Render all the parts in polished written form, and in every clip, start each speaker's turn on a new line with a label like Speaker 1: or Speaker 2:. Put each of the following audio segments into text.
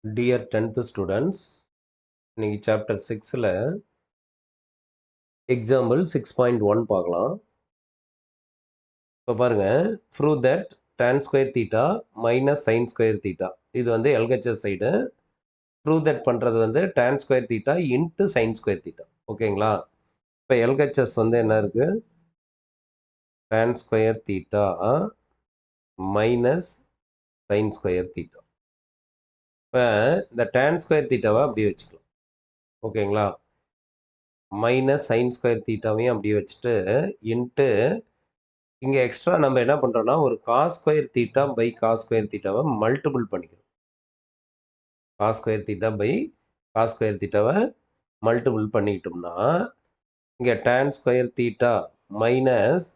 Speaker 1: Dear 10th students, இன்னைக்கு chapter 6ல example 6.1 பார்க்கலாம். இப்போ பாருங்க, prove that tan square theta minus sin square theta. இது வந்து LHS சைடு. prove that பண்ணுறது வந்து tan square theta into sin square theta. ஓகேங்களா? இப்போ LHS வந்து என்ன இருக்கு? tan square theta minus sin square theta. இப்போ இந்த tan square thetaவை அப்படியே வச்சுக்கலாம். ஓகேங்களா? மைனஸ் சைன் ஸ்கொயர் தீட்டாவையும் அப்படியே வச்சுட்டு இன்ட்டு இங்கே எக்ஸ்ட்ரா நம்ம என்ன பண்ணுறோன்னா ஒரு cos square theta by cos square தீட்டாவை மல்டிபிள் பண்ணிக்கிறோம். Cos square theta by cos square தீட்டாவை மல்டிபிள் பண்ணிக்கிட்டோம்னா இங்கே டேன் ஸ்கொயர் தீட்டா மைனஸ்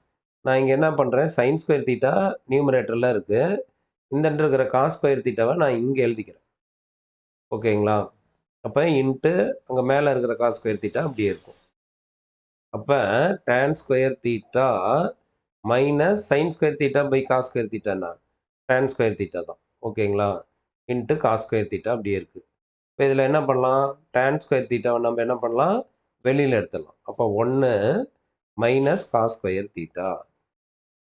Speaker 1: நான் இங்கே என்ன பண்ணுறேன், சைன் ஸ்கொயர் தீட்டா நியூமரேட்டரில் இருக்குது, இந்த இருக்கிற காஸ் ஸ்கொயர் தீட்டாவை நான் இங்கே எழுதிக்கிறேன். ஓகேங்களா? அப்போ இன்ட்டு அங்கே மேலே இருக்கிற காஸ் ஸ்கொயர் தீட்டா அப்படியே இருக்கும். அப்போ tan square theta minus sine square theta by cos square தீட்டானா டேன் ஸ்கொயர் தீட்டா தான். ஓகேங்களா? இன்ட்டு காஸ் ஸ்கொயர் தீட்டா அப்படியே இருக்குது. இப்போ இதில் என்ன பண்ணலாம், டேன் ஸ்கொயர் தீட்டாவை நம்ம என்ன பண்ணலாம், வெளியில் எடுத்துடலாம். அப்போ 1 மைனஸ் காஸ் ஸ்கொயர் தீட்டா.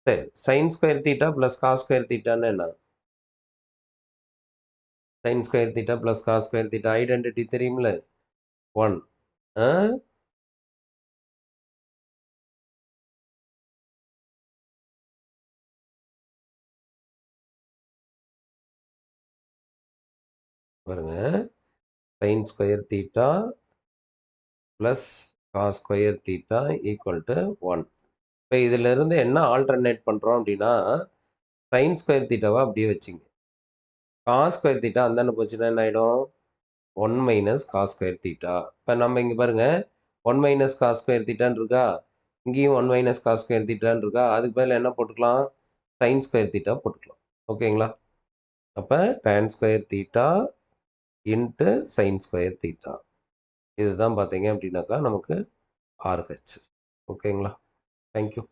Speaker 1: சரி, sine square theta plus cos square தீட்டான்னு என்ன, sine square theta plus cos square theta identity தெரியுமில்ல, 1. பாருங்க, sine square theta plus cos square theta equal to 1. இப்போ இதிலிருந்து என்ன ஆல்டர்னேட் பண்ணுறோம் அப்படின்னா, சைன் ஸ்கொயர் தீட்டாவை அப்படியே வச்சுங்க. காஸ் ஸ்கொயர் தீட்டா அந்தாண்ட போச்சுன்னா என்ன ஆகிடும், 1 மைனஸ் காஸ் ஸ்கொயர் தீட்டா. இப்போ நம்ம இங்கே பாருங்கள், 1 மைனஸ் காஸ் ஸ்கொயர் தீட்டான்னு இருக்கா, இங்கேயும் 1 மைனஸ் காஸ் ஸ்கொயர் தீட்டான்னு இருக்கா, அதுக்கு பதில் என்ன போட்டுக்கலாம், சைன் ஸ்கொயர் தீட்டா போட்டுக்கலாம். ஓகேங்களா? அப்போ tan square theta into sine square theta, இதுதான் பார்த்தீங்க அப்படின்னாக்கா நமக்கு RH. ஓகேங்களா? தேங்க்யூ.